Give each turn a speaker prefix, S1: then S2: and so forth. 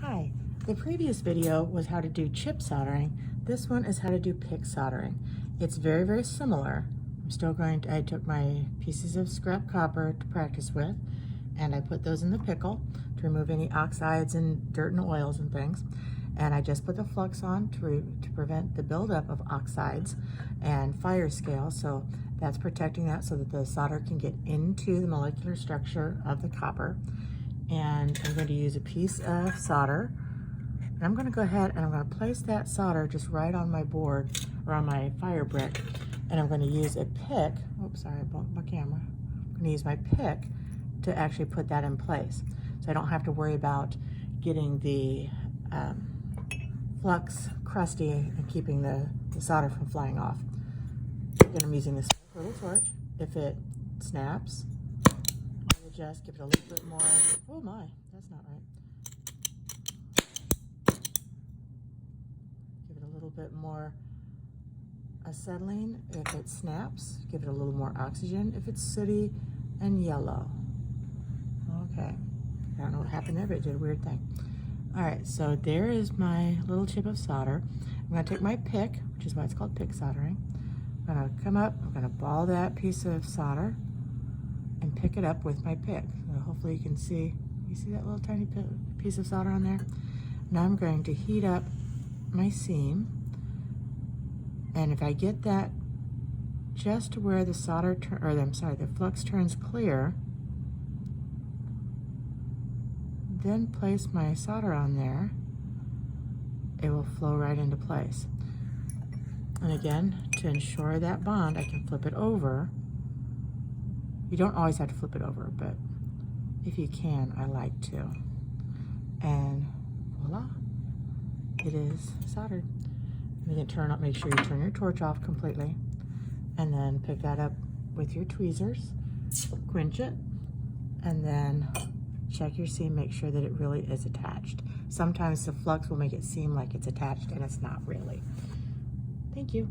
S1: Hi, the previous video was how to do chip soldering. This one is how to do pick soldering. It's very, very similar. I took my pieces of scrap copper to practice with, and I put those in the pickle to remove any oxides and dirt and oils and things. And I just put the flux on to prevent the buildup of oxides and fire scale. So that's protecting that so that the solder can get into the molecular structure of the copper. And I'm going to use a piece of solder. And I'm going to go ahead and I'm going to place that solder just right on my board or on my fire brick. And I'm going to use a pick. Oops, sorry, I bumped my camera. I'm going to use my pick to actually put that in place. So I don't have to worry about getting the flux crusty and keeping the solder from flying off. Again, I'm using this little torch. If it snaps, I'll just give it a little bit more. Oh my, that's not right. Give it a little bit more acetylene. If it snaps, give it a little more oxygen. If it's sooty and yellow. Okay, I don't know what happened there, but it did a weird thing. All right, so there is my little chip of solder. I'm gonna take my pick, which is why it's called pick soldering. I'm gonna come up, I'm gonna ball that piece of solder and pick it up with my pick. So hopefully you see that little tiny piece of solder on there? Now I'm going to heat up my seam. And if I get that just to where the the flux turns clear, then place my solder on there, it will flow right into place. And again, to ensure that bond, I can flip it over. You don't always have to flip it over, but if you can, I like to. And voila, it is soldered. You can make sure you turn your torch off completely, and then pick that up with your tweezers, quench it, and then check your seam, make sure that it really is attached. Sometimes the flux will make it seem like it's attached and it's not really. Thank you.